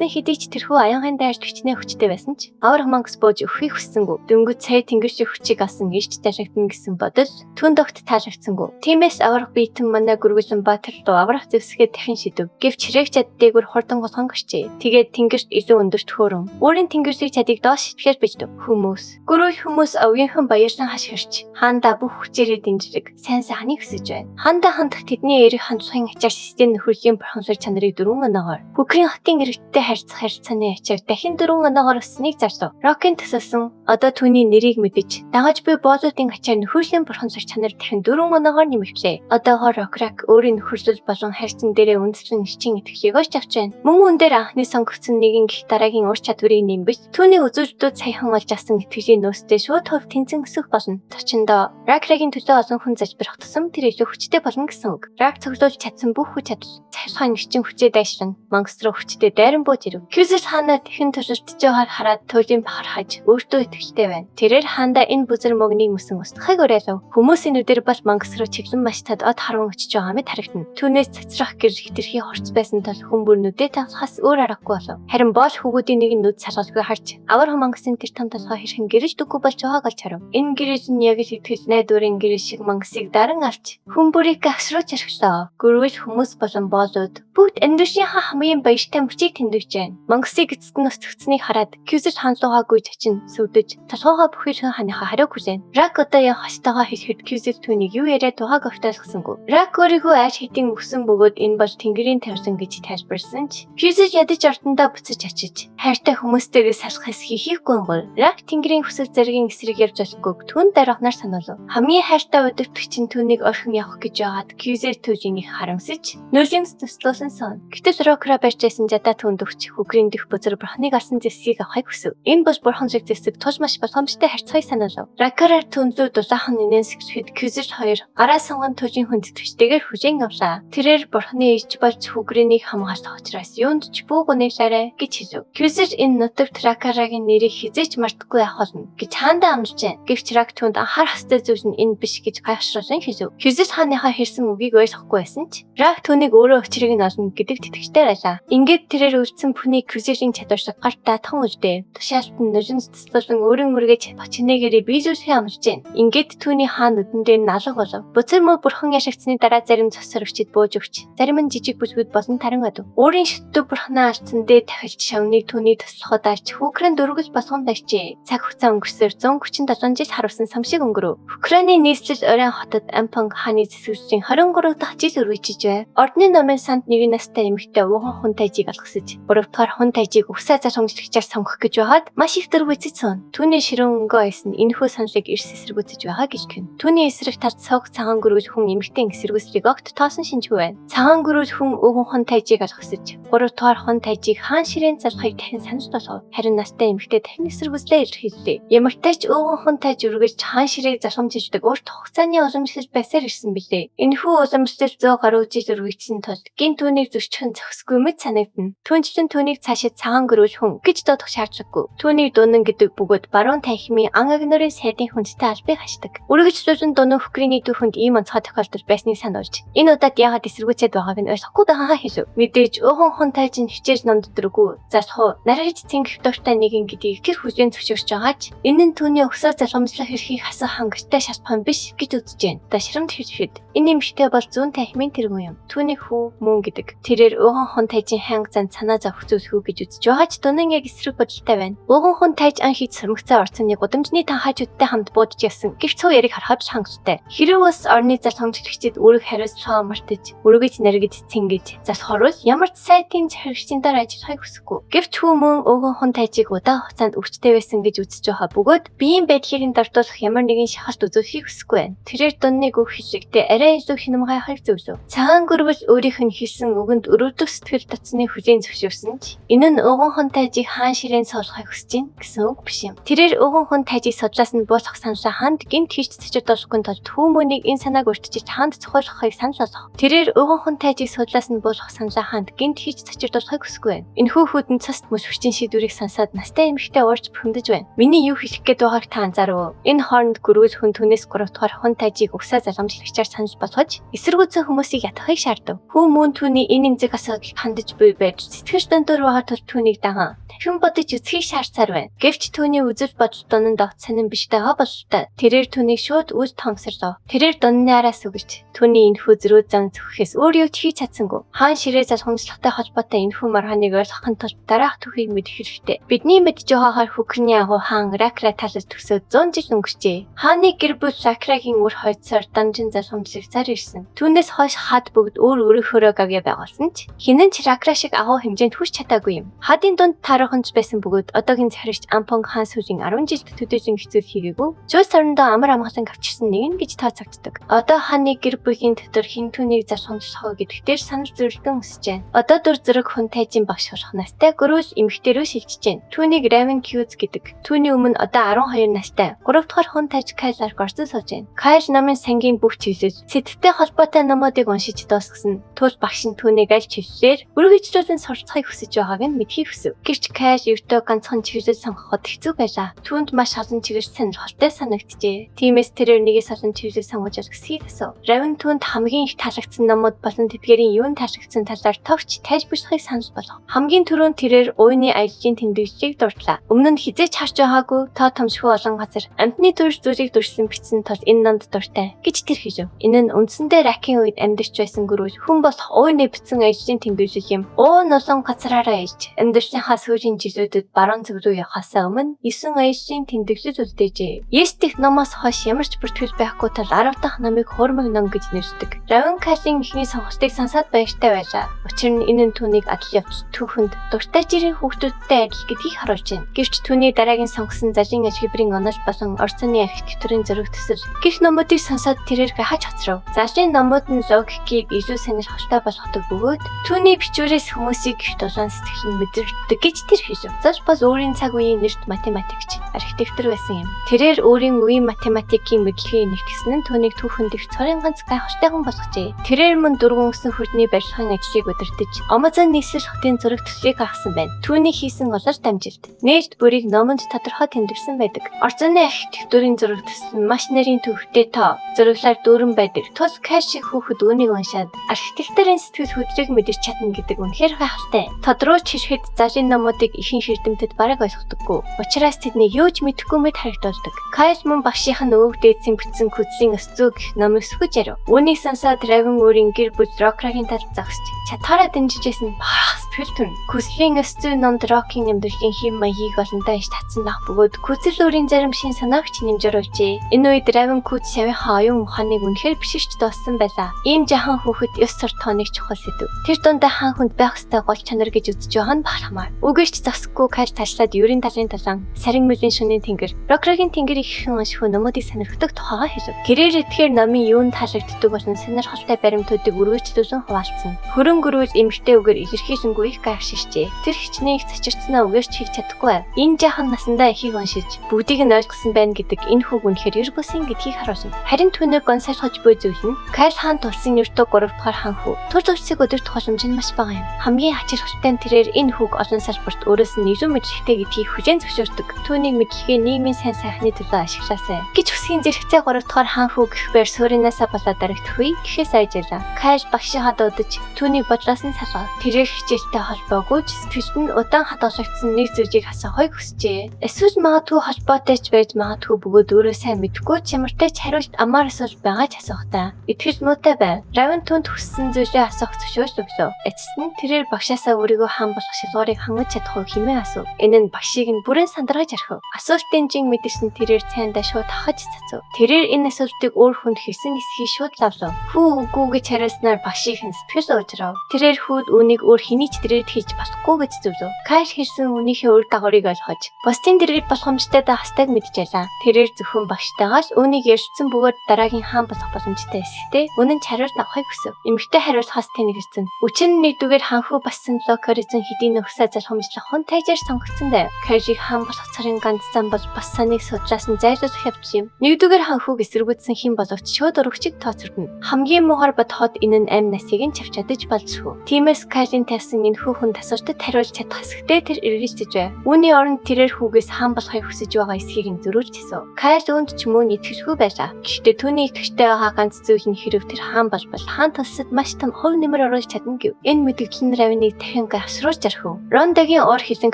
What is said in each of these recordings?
Гэсэн хэдий ч тэрхүү аянгын дайрч хичнээн хүчтэй байсан ч аврах мангас бууж өхөхийг хүссэнгүй. Дөнгөж сая тэнгэрч хүчийг алсан ишт ташигтэн гэсэн бодож түн догт таалагдсангүй. Тиймээс аврах биетэн мандаа гүргүүлсэн Баатар дуу аврах зэвсгээ дахин шидэв. Гэвч хэрээг чаддэгүр хурдан голгон гэрчээ. Тэгээд тэнгэрт илүү өндөрт хөөрөн. Өөрийн тэнгэрсийг чадыг доош шитгэхэр bijдэг хүмүүс. Гүрүүл хүмүүс авгийнхын баярсан хаш хэрч хаанда бүх хүчээрээ дэмждэг. Сайн сайхныг хүсэж байна. Хаанда хандах тэдний эрэг хандлагын ачаар систем нөхөрлөлийн бурхамсар чанарыг 4 оноогоор Бүкрийн хотын иргэдтэй харьцааны ачаар дахин 4 оноогоор өснгийг зарсав. Рокийн төсөлсөн одоо түүний нэрийг мэдэж дагаж буй боолуудын ачаар нөхөрлөлийн бурхамсар чанар дахин 4 оноогоор нэмэгдлээ. Одоогоор Рокрак өөрийн нөхөрлөл болон хайрцан дээрээ үндэслэн ичийн итгэлийг олж авч байна. Мөн үн дээр анхны сонгогдсон нэгэн гих дараагийн ур чадварыг нэмбэж түүний үзүүлэлтүүд саяхан олж авсан итгэлийн нөөцтэй шууд хөв тэнцэн өсөх болно. Точиндоо Ракрагийн төлөө олон хүн залбирах тусам тэр илүү хүчтэй болно гэсэн үг. Рак цогцолж чадсан бүх хүч чадвар цайхаан ичийн хүчээ дайшран мангас руу хүчтэй дайран бууж ирэв. Кюзес хаана тэхэн төсөлтөж байгааг хараад туйлын бахархаж өөртөө итгэлтэй байна. Тэрээр хаанда энэ бүзэр мөгнийг мөсөн устгахыг уриалав. Хүмүүсийн нүдээр бас мангас руу чиглэн маштад од харан очиж байгаа мэт харагдана. Түүнээс цацрах гэр хитрхи хорц байсан тул хүн бүр нүдээ тавхаас өөр аргагүй болов. Харин боол хүүгүүдийн нэг нүд салгалгүй харж авар мангасын тэр том толгой хэрхэн гэрэж дүггүй болж байгааг олж харав. Энэ гэрэж нь яг л итгэл найдварын гэрэж шиг мангасыг даран авч хүн бүрийг гагш руу чархлаа. Гүрвэл хүмүүс болон боолууд бүгд эндүшийн хамгийн баяртай мөчийг тэмдэгж байна. Мангасыг эцэст нь өсгцнийг хараад Кюзес хандлуугаагүй зачин сүвдэж толгоогоо бүхэл ханыхаа хариуг хүлээн. Рак одоо яг хостойгоо хэлэхэд Кюзес түүнийг юу яриад тугааг автаалгасангүй. Рак өөрийгөө ааш хитийн өгсөн бөгөөд энэ бол тэнгэрийн тавьсан гэж тайлбарласан ч Кюзес ядаж ордондоо буцаж очиж хайртай хүмүүстэйгээ салхахс хийхгүй гол. Рак тэнгэрийн хүсэл зэргийн эсрэг явж олохгүй түүнд дарахнаар сануулв. Хамгийн хайртай удирдагч нь түүнийг орхин явах гэж байгаад Кюзес түүжинийг харамсаж нөлөөс төслөөсөн сон. Гэтэл Рокра барьжсэн жадаа түүнд өгч Бүкрийн дэх бузар бурхныг алсан зэвсгийг авахыг хүсв. Энэ бол бурхан шиг зэвсэг тулж маш боломжтой харьцагийг сануулв. Ракараар түнзүү дулаахан нэнэн сэгсэхэд Кюзес хоёр араа сонгон түүжийн хүндэтгчтэйгээр хүжин авлаа. Тэрээр бурхны ич болж Бүкрийг хамгаалах учраас юунд ч бүү гунигшаарэ гэж хэлв. Кюзес энэ нутагт Ракарагийн нэрийг хизээч мартахгүй явах болно гэж хаандаа амжиж байна. Гэвч Рак түнд анхаарах ёстой зүйл нь энэ биш гэж гайхшруулсан хэлв. Кюзес хааныхаа хэлсэн үгийг ойлгохгүй байсан ч Рак түүнийг өөрөө өчрийг нь олно гэдэг тэтгчтэй байлаа. Ингээд тэрээр үлдсэн бүхний Кюзесийн чадваршиг гарт даатхан үлдээ. Тушаалт нь нөлөн цэцлэн өөрийн үргэж бочнэгээрээ биелүүлэхээ амжиж байна. Ингээд түүний хаан нүдэндээ налга болов. Буцар мө бурхан яшигцны дараа зарим цус сөрөгчд бууж өгч зарим нь жижиг бүлгүүд болон таран одов. Өөрийн шүтдэг бурхнаа алдсан дээд тахилч шавныг түүний туслахад арч Бүкрийн дөрвөл болгонд арчээ. Цаг хугацаа өнгөрсөөр 137 жил харуулсан сам шиг өнгөрөв. Бүкрийн нийслэл оройн хотод Ампанг хааны зэвсгчийн 23 дахь жил үргэлжиж байв. Ордны номын санд нэг настай эмэгтэй ууган хүн тайжийг алгасаж 3 дахь хүн тайжийг угсаа зархамжлагчаар сонгох гэж байгаад маш их дөрвөцсөн. Түүний ширүүн өнгөө айсан энэхүү саналыг эрс эсэргүүцэж байгаа гэж гин. Түүний эсрэг талд цог цагаан гөрүүл хүн эмэгтэй эсэргүүцлийг огт тоосон шинжгүй байна. Цагаан гөрүүл хүн ууган хүн тайжийг алгасаж 3 дахь хүн тайжийг хаан ширээн залхахыг дахин санаж болгов. Харин настай эмэгтэй дахин эсэргүүцлээ илэрхийллээ. Ямар ч тач ууган хүн тайж үргэлж хаан ширээг зархамжиждаг урт хугацааны уламжлал байсаар ирсэн билээ. Энэхүү уламжлал 100 гаруй жил үргэлжсэн тул гин түүнийг зөрчихөн зохисгүй мэт санагдана. Түүнчлэн түүнийг цаашид цагаан гөрүүл хүн гэж дуудах шаардлагагүй. Түүнийг дунан гэдэг бөгөөд баруун танхимын ан агнорын сайдын хүндтэй албыг хашдаг. Үргэлжлүүлэн дунан Бүкрийн түүхэнд ийм онцгой тохиолдол байсныг сануулж энэ удаад яагаад эсэргүүцээд байгааг нь ойлгохгүй байгаа хэлв. Мэдээж ууган хүн тайж нь хичээж номд дөрөгүй залхуу нарийж цэнгэх дуртай нэгэн гэдгийг хэр хүлээн зөвшөөрч байгаач энэ нь түүний өсөө залхамжлах эрхийг хасах хангалттай шалтгаан биш гэж үзэж байна. Дашрамд хэлэхэд энэ эмэгтэй бол зүүн танхимын тэргүүн юм. Түүний хүү мөн гэдэг. Тэрээр ууган хүн тайжийн ханга зан санаа зовх зүйлхүү гэж үзэж байгаач дунан яг эсрэг бодолтой байна. Ууган хүн тайж ан хийж сармагцаа орцны гудамжны танхаачудтай хамт буудаж ясан. Гэвч цөв яриг харахад хангалттай. Хэрэв бас орны залхамжлагчид үүрэг хариуцлага мартаж, өргөж нэргэж цэнгэж засхорвол ямар ч сайтын захирагчийн дараа ажиллахыг хүсэхгүй. Гэвч хүү мөн ууган хүн тайжийг удаан хугацаанд өвчтэй байсан гэж үзэж байгаа бөгөөд биеийн байдлыг дардуулах ямар нэгэн шахалт үзүүлэхийг хүсэхгүй байна. Тэрээр дунныг үг хэлэхдээ арай илүү хинэмгайхыг зөвлөв. Цагаан гөрвөл өөрийнх нь хэлсэн үгэнд өрөвдөх сэтгэл татсны хүлээн зөвшөөрсөн ч энэ нь ууган хүн тайжийг хаан ширээн суулгахыг хүсэж байна гэсэн үг биш юм. Тэрээр ууган хүн тайжийг судлаас нь буулгах саналаа хаанд гинт хийж цэцэж болохгүй тулд хүмүүнийг энэ санааг өртөж хаанд цохиулахыг санал болгох. Тэрээр ууган хүн тайжийг судлаас нь буулгах саналаа хаанд гинт хийж цэцэж болохыг хүсэхгүй байна. Энэхүү хүдэн цаст мөс хүчин шийдвэрийг сансаад настай эмэгтэй уурж бухимдаж байна. Миний юу хэлэх гээд байгааг та анзаарав. Энэ хооронд гөрүүл хүн түүнээс 3 дахь хүн тайжийг угсаа залгамжлагчаар санаж болгож эсэргүүцэн хүмүүсийг ятгахыг шаардав. Хүү мөн түүний Түүний энэ эмзэг асуудалд хандаж буй байж сэтгэж донтор байгаа тул түүнийг даган хэн бодож үзхийг шаардсаар байна. Гэвч түүний үзэл бодол донон дот сонирн биш байгаа бололтой. Тэрээр түүнийг шууд үл томсорлоо. Тэрээр донны араас үгэж түүний энэхүү зөрөө зан зөвхөөс өөр юу хийж чадсангүй. Хаан ширээ залхамжлагтай холбоотой энэхүү маргааныг ойлгохын тулд дараах түүхийг мэдэх хэрэгтэй. Бидний мэдж байгаагаар Хүкрний агуу хаан Ракра талаас төгсөөд 100 жил өнгөрчээ. Хааны гэр бүл Ракрагийн үр хойцоор данжин залхамжлагцаар ирсэн. Түүнээс хойш хад бүгд өөрөөхөөрөө гавья байгуулсан ч хинэн ч Ракра шиг агуу хэмжээнд хүрч чадаагүй юм. Хадын дунд тарахынч байсан бөгөөд одоогийн захирагч Ампонг хаан сүүлийн 10 жилд төдөөжин хэцүү хийгээгүй. Чөс сарндаа амар амгалан авчирсан нэг нь гэж тооцогддог. Одоо хааны гэр бүлийн дотор хин түүнийг залхамжлах гэдэгтэр санал зөрөлдөн өсөж байна. Одоо дүр зэрэг хүн тайжин багш болох настай гөрөөс эмэгтэйрөө шилжиж байна. Түүнийг Равен Кьюз гэдэг. Түүний өмнө одоо 12 настай 3 дахь хүн тайж Кайларк орсон сууж байна. Кайл намын сангийн бүх чиглэл сэтгтэй холбоотой номуудыг уншиж дуусгасан. Тул багш нь түүнийг аль чиглэлээр үргэлжлүүлэн суралцахыг хүсэж байгааг нь мэдхийг хүсв. Гэвч Кайл ертөө ганцхан чиглэл сонгоход хэцүү байлаа. Түүнд маш олон чиглэл сонирхолтой санагджээ. Тиймээс тэрээр нэгээс олон чиглэл сонгож олгосхийг асуув. Равен түүнд хамгийн их таалагдсан номууд болон тэдгээрийн юунд таалагдсан талаар тогч тайлбарлахыг санал болгов. Хамгийн түрүүнд тэрээр уйны аяллаа тэмдэглэлийг дурдлаа. Өмнө нь хизээч харж байгаагүй тоо томшгүй олон газар амьтны төрөл зүйлийг дурсан бичсэн тул энэ номд дуртай гэж тэр хэлв. Энэ нь үндсэндээ Ракийн үед амьдарч байсан гөрүүл хүн болох уйны бичсэн аяллаа тэмдэглэл юм. Нулан газраараа ээж амьдралынхаа сүүлийн жилүүдэд баруун зүг рүү явахаас өмнө 9 аяллаа тэмдэглэл үлдээжээ. Есдих номоос хойш ямар ч бүртгэл байхгүй тул 10 дахь номыг хуурмаг ном гэж нэрсдэг. Равен Кайлын ихний сонголтыг сонсоод баяртай байлаа. Учир нь энэ нь түүнийг адал явж түүхэнд дуртай жирийн хүүхдүүдтэй адил гэдгийг харуулж байна. Гэвч түүний дараагийн сонгосон залын ажлын онол болон орцны архитектурын зөрөг төсөл гэх номуудыг сонсоод тэрээр гахаж хоцров. Залын номууд нь логикийг илүү сонирхолтой болгодог бөгөөд түүний бичвэрээс хүмүүсийг их дулаан сэтгэл нь мэдрэгддэг гэж тэр хэлв. Зал бас өөрийн цаг үеийн нэрт математикч, архитектор байсан юм. Тэрээр өөрийн үеийн математикийн мэдлэгийг нэгтгэсэн нь түүнийг түүхэнд их цорын ганц гайхалтайхан болгожээ. Тэрээр мөн дөрвөн өсөн хүртний барилгын ажлыг удирдах Амазон нийслэл хотын зураг төслийг хагасан байна. Түүний хийсэн голоор дамжилт нээлт бүрийг номонд тодорхой тэмдэглэсэн байдаг. Орцны архитектурын зураг төсөл нь маш нарийн төвхтэй тоо зураглаар дүүрэн байдаг. Тус Кайл шиг хүүхэд үүнийг уншаад архитектурын сэтгэл хөдлөлийг мэдэрч чадна гэдэг үнэхээр гайхалтай. Тодруулж хэлэхэд залын номуудыг ихэнх эрдэмтэд бараг ойлгодоггүй. Учираас тэднийг юу ч мэдэхгүй мэд харагдуулдаг. Кайл мөн багшийнх нь өвөг дээдсийн бичсэн күзлийн өс зүй гэх номыг сөхөж ярив. Үүнийг сонсоод Равен өөрийн гэр бүл Рокрагийн талд зогсож чатаараа дэмжижсэн баах сэтгэл төрн. Күзлийн өс зүй номд Рокийн амьдралын хэм маягийг олондоо иш татсан дах бөгөөд күзэл өөрийн зарим шин санаагч нэмж оруулжээ. Энэ үед Равен Кьюз савийнхаа оюун ухааныг үнэхээр биширч дууссан байлаа. Ийм жахан хүүхэд 9 сар тооныг чухал сэдв. Тэр дундаа хаан хүнд байх ёстой гол чанар гэж үзэж байгаа нь бахархмаар. Үгээрч засахгүй Кайл ташлаад ерийн талын талан сарин мөлийн шөнийн тэнгэр Рокрагийн тэнгэрийг ихэн унших номуудыг сонирхдаг тухайга хэлв. Гэрээр итгэхээр номын юунд таалагддаг болон сонирхолтой баримтуудыг үргэлжлүүлэн хуваалцсан. Хөрөн гөрүүл эмгтэй үгээр илэрхийлэнгүй их гайхшижээ. Тэр хичнээн их цочирцнаа үгээрч хийх чадахгүй байв. Энэ жахан насандаа ихийг уншиж бүгдийг нь ойлгосон байна гэдэг энэ хүүг үнэхээр эргүүлсэн гэдгийг харуулна. Харин түүнийг гонсойлгож буй зүйл нь Кайл хаан тулсан ертөө 3 дахь хаан хүү. Түр зурцыг өдөртөх боломж нь маш бага юм. Хамгийн хачирхалтай нь тэрээр энэ хүүг олон салбарт өөрөөс нь илүү мэдлэгтэй гэдгийг хүлээн зөвшөөрдөг. Түүнийг мэдлэгээ нийгмийн сайн сайхны төлөө ашиглаасай гэж хүсгийн зэрэгцээ 3 дахь хаан хүү гэхбээр сууринасаа болоод дарагдах үе гэхээс айжлаа. Кайл багшийнхаа дуудаж түүнийг бодлоос нь салгав. Тэрээр хичээлтэй холбоогүй сэтгэлд нь удаан хадгалагдсан нэг зүйлийг асуухыг хүсжээ. Эсвэл магадгүй холбоотой ч байж магадгүй бөгөөд өөрөө сайн мэдэхгүй ч ямартай ч хариулт амар асуулт байгаа ч асуухтаа. Итгэж муутай байв. Равен түнд хүссэн зүйлээ асуух зөвшөөрөл өглөө. Эцэст нь тэрээр багшаасаа өөрийгөө хаан болох шалгуурыг хангаж чадах уу хэмээн асуув. Энэ нь багшийг нь бүрэн сандаргаж орхив. Асуултын жин мэдэрсэн тэрээр цайндаа шууд хахаж цацав. Тэрээр энэ асуултыг өөр хүнд хэлсэн эсхийг шууд лавлав. Хүү үгүй гэж хариулснаар багшийнх нь сэтгэл уужрав. Тэрээр хүүд үүнийг өөр хэний ч дэрээд хийж болохгүй гэж зөвлөв. Кайл хэлсэн үнийхээ үр дагаврыг ойлгож бусдын дэргэд боломжтой да хастайг мэдчихлаа. Тэрээр зөвхөн багштайгаас үүнийг ярьсан бөгөөд дараагийн хаан болох боломжтой эсэхтэй үнэн ч хариулт авахыг хүсв. Эмэгтэй хариулахаас тэнэгэрсэн. Өчиг нь нэгдүгээр хаанхуу бассан Локоризын хэдийн нөхсөө залхамжлах хүн тайжаар сонгогдсон байв. Кайлыг хаан болох царын ганц зам бол бас саныг судлаас нь зайлуулах явц юм. Нэгдүгээр хаанхууг эсэргүүцсэн хэн боловч шууд өргөчд тооцордно. Хамгийн муугар бодоход энэ нь амь насыг нь чавчадаж болзгүй. Тиймээс Кайлын тавьсан энэхүү хүн асуучдад хариулж чадах хэсэгтээ тэр эргэлзэж байв. Үүний оронд тэрээр хүүгээс хаан болохыг хүсэж байгаа эсхийг нь зөрүүлж хэлсэн. Кайл үүнд ч мөн итгэшгүй байлаа. Гэхдээ түүний итгэжтэй байгаа ганц зүйл нь хэрэг тэр хаан болбол хаан тусад маш том хөв нэмэр оруулж чадна гэв. Энэ мэдээлэл нь Равиныг дахин гашруулж архив. Рондагийн уур хилэнг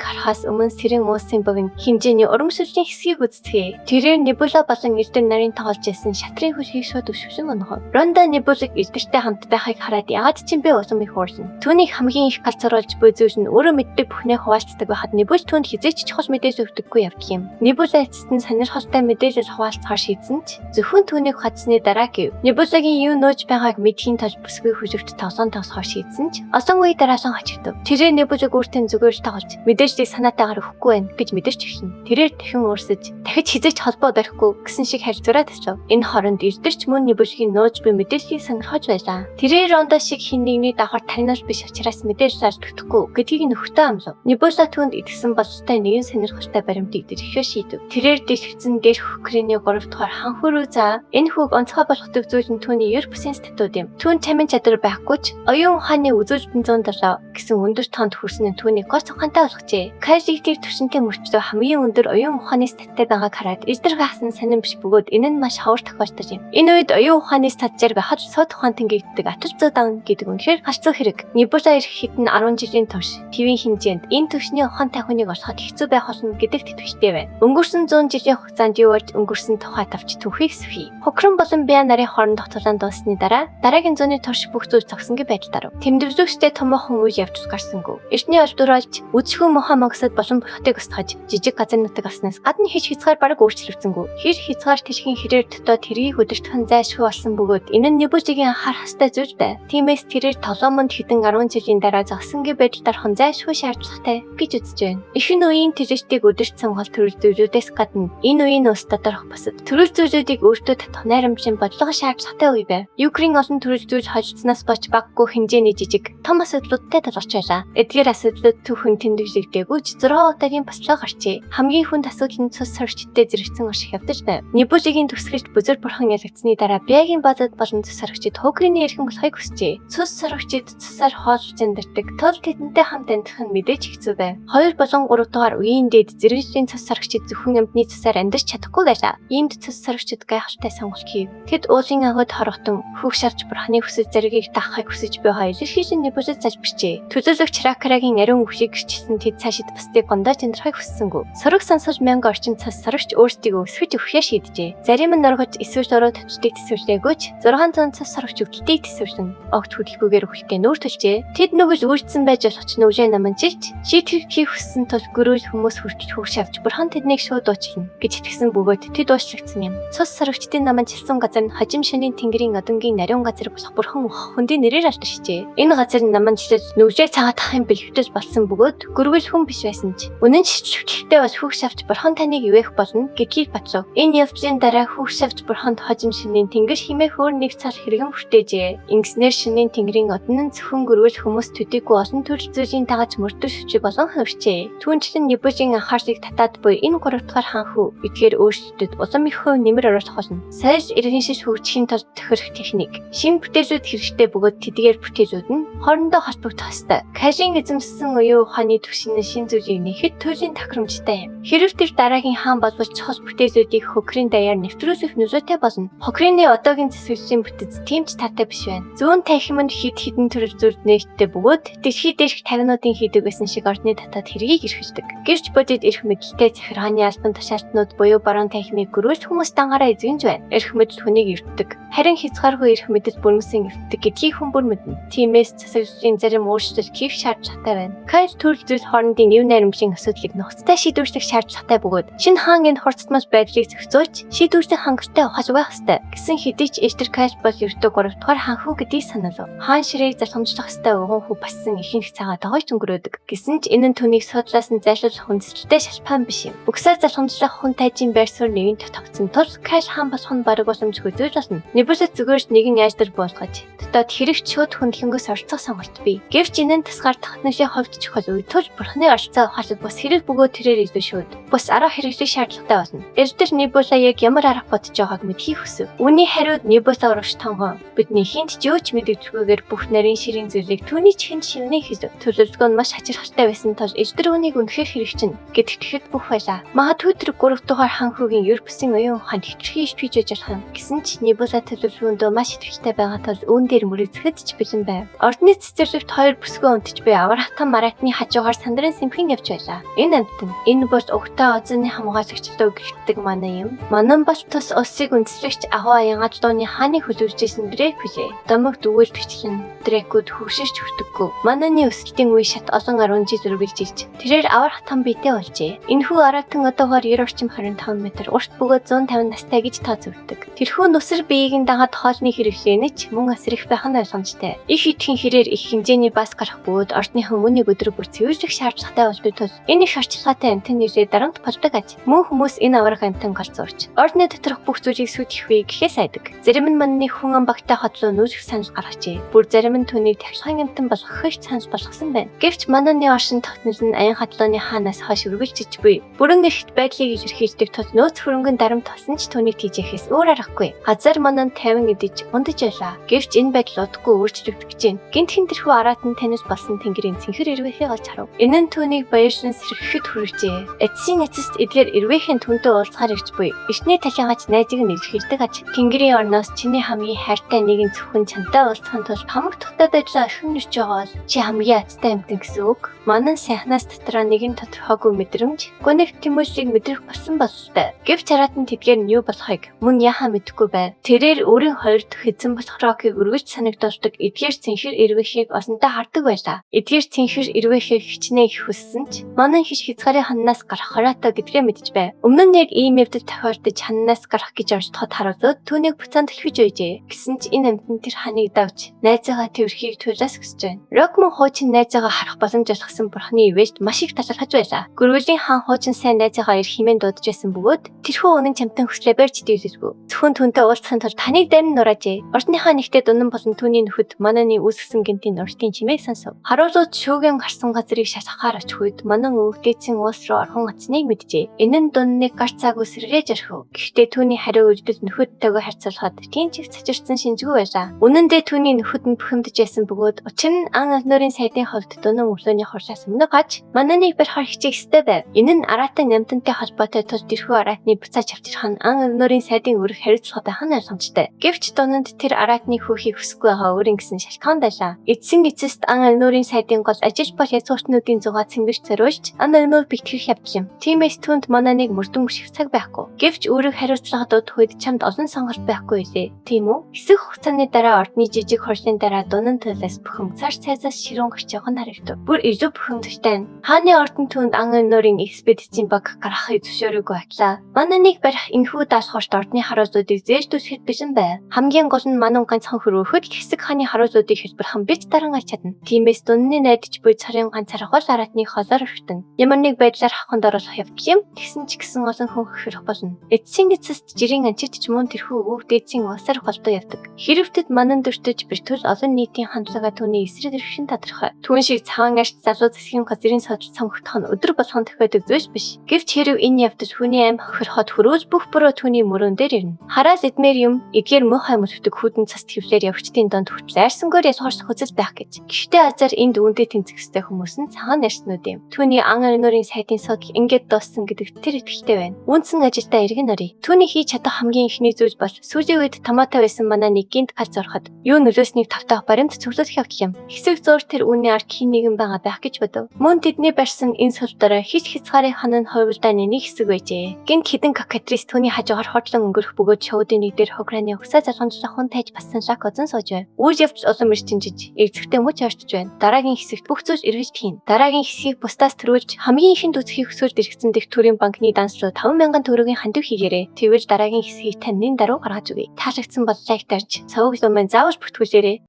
харахаас өмнө сэрэн уусын богино хэмжээний урамшилжийн хэсгийг үздэхээ. Тэрээр Небула болон Элдер нарын тоглож байсан шатрын хөрхийг шууд өвшөвшин онохов. Ронда Небулыг Элдертэй хамт байхыг хараад яагаад ч юм бэ улам их хуурсан. Түүнийг хамгийн их галзууруулж буй зүйл нь өөрөө мэддэг бүхнээ хуваалцдаг байхад Небул түүнд хизээч чухал мэдээлэл өгдөггүй явдг юм. Небула эцэст нь сонирхолтой мэдээлэл хуваалцахаар шийдсэн ч зөвхөн түүнийг хадсны дараа гэв. Небулагийн юу нөөж байгааг мэдхийн тулд бүсгүй хүлэгт тоглоом тоглохоор шийдсэн ч осон үе дараалан хачигдав. Тэрээр Небулаг өөртөө зүгээр тоглож мэдээллийг санаатаагаар өгөхгүй байх гэж мэдэрч эхэлнэ. Тэрээр дахин уурсаж дахиж хизээч холбоо барихгүй гэсэн шиг харьцуулаад таслав. Энэ хооронд Элдерч мөн Небулагийн нөөж буй мэдээллийг сонирхож байлаа. Тэрээр Ронда шиг хин нэгний давхар таньнаас биш учраас мэдээлэл алдагдахгүй гэдгийг нөхөртөө амлав. Небула түүнд идсэн бололтой нэгэн сонирхолтой баримтыг дэрхээ шийдэв. Тэрээр дэлгэцэн дээрх Хокрины 3 дугаар ханхуу руу заа. Энэ хүүг онцгой болгодог зүйл нь түүний ер бусын статууд юм. Түүнд чамин чадвар байхгүй ч оюун ухааны үзүүлэлтэн 107 гэсэн өндөр тоонд хүрсэн нь түүнийг гоц ухаантай болгожээ. Кайлиг тэр төвшөнтэй мөрчлөө хамгийн өндөр оюун ухааны статтай байгааг хараад Элдер хаасан сонирн биш бөгөөд энэ нь маш ховор тохиолдож юм. Энэ үед оюун ухааны статчаар байхад сод ухаантай гэгддэг атар зөө дан гэдэг үнэхээр гарцуу хэрэг. Небула ирэх хэдэн 10 жилийн турш твийн хэмжээнд энэ төвшний ухаантай хүнийг олоход хэцүү байх болно гэдэгт итгэжтэй байна. Өнгөрсөн 100 жилийн хугацаанд юу болж өнгөрсөн тухай тавч түүхийг сүхий. Хокрон болон Бяа нарын хоорондох тулаан дуусны дараа дараагийн зууны турш бүх зүйл зогсонгүй байдал дарав. Тэмдэглэгчтэй томоохон үйл явдал гарсангүй. Эртний олдууралж үдшгүй Мохаммогсод болон бурхтыг устгаж жижиг газар нутаг аснаас гадна хийж хязгаар бараг өөрчлөгдсөнгүй. Хэр хязгаар тишгийн хэрээр дотоод тэргийг өдөртгөн зайлшгүй болсон бөгөөд энэ нь Небулагийн анхаарах ёстой зүйл бай. Тиймээс тэрээр толомонд хэдэн 10 жилийн дараа зогсонгүй байдал дарахын зайлшгүй шаардлагатай гэж үзэж байна. Ихэнх үеийн тэрэгтийг өдөрт сонголт төрөл зүйлүүдээс гадна энэ үеийн ус доторх бусад төрөл зүйлүүдийг өөртөө татах найрамжийн бодлого шаардлагатай үе байв. Юкрин олон төрөл зүйл хожигдсанаас болж баггүй хэмжээний жижиг том асуудлуудтай толгорч байлаа. Эдгээр асуудлууд түүхэн тэмдэглэгдээгүй 6 удаагийн бослоо гарчээ. Хамгийн хүнд асуудал нь цус сорогчтой зэрэгцэн урших явдал байв. Небулагийн төгсгөлд бүзэр бурхан ялагдсны дараа Бяагийн базад болон цус сорогчид Хокрины эрхэм болохыг хүсжээ. Цус сорогчид цусаар хоолж зэндардаг тул тэдэнтэй хамт амьдрах нь мэдээж хэцүү байв. 2 болон 3 дугаар үеийн дээд зэрэглэлийн цус сорогчид зөвхөн амьтны цусаар амьдарч чадахгүй байлаа. Иймд цус сорогчид гайхалтай сонголт хийв. Тэд уулын агуйд хорогтон хөвг шарж бурханы хүсэл зэргийг даахыг хүсэж буй хоёр илэрхийлэн Небулад залбирчээ. Төлөөлөгч Ракарагийн ариун үхийг гэрчилсэн тэд цаашид бусдыг гондож амьдрахыг хүссэнгүй. Сорог сонсож 1000 орчим цус сорогч өөрсдийгөө өсгөж өгөхөө шийджээ. Зарим нь оргож эсвэл ороо төвчдийг төсвөрлээгүйч 600 цус сорогч өвдөлтийг төсвөрлөн огт хөдөлгүүгээр өгөхтэй нүүр төлжээ. Тэд нүгэл үйлдсэн байж болох ч нүжээ наманчилж шийд хийх хүссэн тул гөрүүл хүмүүс хүртэл хөвш авч бурхан тэднийг шууд уучлана гэж итгэсэн бөгөөд тэд уучлагдсан юм. Цус сорогчдын наманчилсан газар нь хожим шөнийн тэнгэрийн одонгийн нариун газар болох бурхан хөндийн нэрээр алдаршжээ. Энэ газар нь наманчлал нүжээ цагаатах юм бэлгэвдэж болсон бөгөөд гөрүүл хүн биш байсан ч үнэн шивчтэй бас хөвш авч бурхан таныг ивэх болно гэдгийг батлав. Энэ явдлын дараа хөвш авч бурханд хожим шөнийн тэнгэр химээ хөөр нэг цал хэрэгэн хүртээжээ. Ингэснээр шөнийн тэнгэрийн одон нь зөвхөн гөрүүл хүмүүс төдийгүй олон төрөл зүйлийн дагаж мөрдөж хүчиг болон хөвчээ. Түүнчлэн Небулагийн анхаарлыг татаад буй энэ 3 дахь ханху эдгээр өөрчлөлтөд улам их хөв нэмэр оруулах болно. Сайж иргэн шиш хөгжихийн тулд тохирох техник. Шинэ бүтээлүүд хэрэгтэй бөгөөд тэдгээр бүтээлүүд нь хоорондоо холбогдох ёстой. Калин эзэмссэн оюун ухааны түвшиний шин зүйлийг нэхэд төрлийн тохиромжтой юм. Хэрв тэр дараагийн хаан болбол чухал бүтээлүүдийг Хокрин даяар нэвтрүүлэх нөлөөтэй болно. Хокрины одоогийн засаглалын бүтэц тийм ч таатай биш байна. Зүүн танхимд хэд хэдэн төрөл зүйл нээлттэй бөгөөд дэлхий дээрх тавинуудын хийдэг байсан шиг ордны татаад хэргийг эрхэлдэг. Гэрч бодит эрх мэдэлтэй захиргааны албан тушаалтнууд буюу баруун танхимыг гөрүүлж хүмүүс дангаараа эзэмж байна. Эрх мэдэл хүнийг эрддэг. Харин хязгааргүй эрх мэдэл бүрмэсэн эвддэг гэдгийг хүн бүр мэднэ. Тиймээс засаглалын зарим өөрчлөлт хийх шаардлагатай байна. Кайл төрөл зүйл хоорондын нэв найрамжийн асуудлыг нухацтай шийдвэрлэх шаардлагатай бөгөөд шинэ хаан энэ хурцтмал байдлыг зохицуулж шийдвэрлэх хангалттай ухааж байх ёстой. Гэсэн хэдий ч Элдер Кайл бол ердөө 3 дугаар ханху гэдгийг саналв. Хаан ширээг залхамжлах ёстой өвгөн хүү бассан ихэнх цагаа тогооч өнгөрөөдөг. Гэсэн ч энэ нь түүнийг судлаас нь зайлшуулах хүндэслэлтэй шалпаан биш юм. Бүгсаа залхамжлах хүн тайжийн байр суурь нэгэн тогтсон тул Кайл хаан болох нь бараг боломжгүй зүйл болно. Небулад зүгээр ч нэгэн айсдар буулгаж дотоод хэрэгч шууд хүндлэнгөөс оролцох сонголт бий. Гэвч энэ нь тусгаар тахнашийн ховд чухал үе тул бурхны оролцоо ухаалаг бас хэрэг бөгөөд тэрээр илүү шүүд. бус арга хэрэглэх шаардлагатай болно. Эрдэр Небула яг ямар арга бодож байгааг мэдхийг хүсв. Үүний хариуд Небула урагш тонгоо. Бидний хинт ч юу ч мэддэггүйгээр бүх нарийн ширийн зүйлийг түүний чихэнд шивнэ хийв. Төлөвлөгөө нь маш хачирхалтай байсан тул эрдэр үүнийг үнэхээр хэрэгжин гэдэгтгэхэд бүх байлаа. Магадгүй тэр 3 дугаар хан хүүгийн ер бусын оюун ухаанд хэтэрхий иштгэж ажиллах юм. Гэсэн ч Небула төлөвлөгөөндөө маш хэтэрхийтэй байгаа тул үүн дээр мөрөцөхөд ч бэлэн байв. Ордны цэцэрлэгт 2 бүсгүй унтж буй аврахтан маратны хажуугаар сандрын сэмхэн явж байлаа. Энэ амтан энэ бос угтаа озны хамгаалагчлуу гихтдэг манай юм. Манан бос тус усыг үндэслэгч ахуа янгач дууны хааны хөлөвжсэн Дрейк билээ. Домог дүгээлтгчлэн Дрейкүүд хөвшөрч хүрдэггүй. Мананы өсөлтийн үе шат олон 10 жил үргэлжилж тэрээр аврахтан биетэй болжээ. Энэхүү аратан одоогоор 90 орчим 25 м, урт бөгөөд 150 настай гэж тооцогддог. Тэрхүү нүсэр биеийг дагаад хоолны хэрэглэнэж мөн асрах байх нь ойлгомжтой. Их идэхин хэрээр их хэмжээний бас гарах бөгөөд ордныхан үнийг өдөр бүр цэвэрлэх шаардлагатай болдог тул энэ их арчилгаатай амтан нэрээ дарамт болдог аж. Мөн хүмүүс энэ аврах амтан гарцуурч ордны доторх бүх зүйлийг сүйтгэх вэ гэхээс айдаг. Зарим нь манны хүн ам багтай хотлоо нүүрэх санал гаргажээ. Бүр зарим нь түүнийг тахилгын амтан болгохыг санал болгосон байна. Гэвч мананы оршин тогтнол нь аян хатлооны хаанаас хойш үргэлжиж буй. Бүрэн эрхт байдлыг илэрхийлдэг тул нөөц хөрөнгөн дарамт тосон ч түүнийг тийжэхээс өөр аргагүй. Газар манан 50 идэж ундаж байлаа. Гэвч энэ байдал удахгүй өөрчлөгдөж гин. Гинт хин тэрхүү аратан танис болсон тэнгэрийн цэнхэр ирвэхийг олж харав. Энэ нь түүнийг баярлан сэрхэхэд хүргэжээ. Эцсийн эцэст эдгээр ирвэхийн түнтэй уулзахаар ирж буй. Ишний талигач найзыг нь илэрхийлдэг аж. Тэнгэрийн орноос чиний хамгийн хайртай нэгэн зөвхөн чамтай уулзахын тулд хамаг тухтай байдлаа орхин ирж байгаа бол чи хамгийн азтай амтан гэсэн үг. Манан сайхнаас дотроо нэгэн тодорхойгүй мэдрэмж гонэг тэмүүжийг мэдрэх болсон бололтой. Гэвч аратан тэдгээр нь юу болохыг мөн яхаа мэдэхгүй байв. Тэрээр өөрийн хоёр дахь эзэн болох Рокийг өргөж санагдуулдаг эдгээр цэнхэр ирвэхийг олонтаа хардаг байлаа. Эдгээр цэнхэр ирвэхийг хичнээн их хүссэн ч манан хиш хязгаарын ханнаас гарах хороотой гэдгээ мэдж байв. Өмнө нь яг ийм явдал тохиолдож ханнаас гарах гэж оржтоход харуулдаад түүнийг буцаан төлхөж байжээ. Гэсэн ч энэ амтан тэр ханыг давж найзаагаа тэрхийг туйлаас өсөж байна. Рок мөн хуучин найзаагаа харах боломж олгосон бурхны ивэжд маш их талархаж байлаа. Гүрвэлийн хаан хуучин сайн найзаагаа ирэх хэмээн дуудаж байсан бөгөөд тэрхүү үнэн чамтан хүслээ барьж дээлэвгүй. Зөвхөн түүнтэй уулзахын тулд таныг дарин нураажээ. Ордныхаа нэгтээ дунан болон түүний нөхөд мананы үүсгэсэн гинтийн уртын чимээг сонсов. Харуулууд шүүгэн гарсан газрыг шашахаар очих үед манан өвгдээцэн уус руу орхон оцныг мэджээ. Энэ нь дунныг гар цаагүй сэргээж орхив. Гэхдээ түүний хариу үйлдэл нөхөдтэйгээ харьцуулахад тийм ч их цачирсан шинжгүй байлаа. Үнэн дээр түүний нөхөд нь бухимдаж байсан бөгөөд учир нь ан алнуурын сайдын хувьд дунан өглөөний хуршаас өмнө гаж мананыг барихаар хичээхстэй байв. Энэ нь аратан амтантай холбоотой тул тэрхүү аратны буцааж авчрах нь ан алнуурын сайдын өрх хариуцлага байх нь ойлгомжтой. Гэвч дунанд тэр аратны хүүхийг хүсэхгүй байгаа өөрийн гэсэн шалтгаан байлаа. Эцсийн эцэст ан алнуурын сайдын гол ажил бол язгууртнуудын зугаа цэнгэж зориулж ан алнуур бэлтгэх явдал юм. Тиймээс түүнд мананыг мөрдөн өших цаг байхгүй. Гэвч өөрийг хариуцлага дуудах үед чамд олон сонголт байхгүй билээ. Тийм үү? Хэсэг хугацааны дараа ордны жижиг хурлын дараа дунан төлөөс бухимцаар цайзаас ширүүн гарч явах нь харагдав. Бүр илүү бухимдалтай. Хааны ордон түүнд ан алнуурын экспедицийн баг гаргахыг зөвшөөрөөгүй атлаа. Мананыг барих энэхүү даалгаварт ордны харуулуудыг зээж дүсгэхэд бэлэн байв. Хамгийн гол нь манан ганцхан хөрөөхөд хэсэг хааны харуулуудыг хэлбэрхэн бич даран аж чадна. Тиймээс дунны найдаж буй царын ганцаар гол аратны холоор өртөн. Ямар нэг байдлаар хавханд оруулах явдал юм. Тэгсэн ч гэсэн олон хүн хөрөх болно. Эцсийн эцэст жирийн анчид ч мөн тэрхүү өвөг дээдсийн усаар холдоо явдаг. Хэрвэтэд манан дөртөж бэртүүл олон нийтийн хандлагаа түүний эсрэг ирэх нь тодорхой. Түүн шиг цагаан арч залуу засгийн газрын содол сонгогдох нь өдөр болгон тохиодог зүйл биш. Гэвч хэрв энэ явдал хүний аим хохироход хүрүүл бүх буруу түүний мөрөн дээр ирнэ. Хараас эдмээр юм эдгээр муухай мөрөвдөг хүүдэн цас твлэр явчдын донд хүртэл айрсангаар ялгарч хөзөл байх гэж. Гэхдээ азар энд үүндээ тэнцэхстэй хүмүүс нь цагаан арчнууд юм. Түүний ан алнуурын сайдын содол ингээд дууссан гэдэгт тэр итгэлтэй байна. Үндсэн ажилдаа эргэн оръё. Түүний хийж чадах хамгийн ихний зүйл бол сүүлийн үед томоотой байсан манай нэг гинт галз ороход юу нөлөөснийг тавтаах баримт цуглуулах явдал юм. Хэсэг зуур тэр үүний ард хин нэгэн байгаа байх гэж бодов. Мөн тэдний барьсан энэ сулдороо хич хязгаарын ханан хувилдааны нэг хэсэг байжээ. Гинт хідэн кокатрис түүний хажуугаар хотлон өнгөрөх бөгөөд шоудын нэг дээр хограны угсаа залгамжлах хүн тайж бассан шак озон сууж байв. Үйл явц олон мэрчинжиж эзэгтэй мөч орчиж байна. Дараагийн хэсэгт бүх зүйл эргэж хийн. Дараагийн хэсгийг бусдаас төрүүлж хамгийн ихэнд үзхийг хүсвэл дэргэсэн дэх төрийн банкны данслуу 5,000 төгрөгийн хандив хийгээрэй. Тэгвэл дараагийн хэсгийг таны даруй гаргаж өгье. Таалагдсан бол лайк дарж, цавууг лумын заавал бүртгүүлээрэй.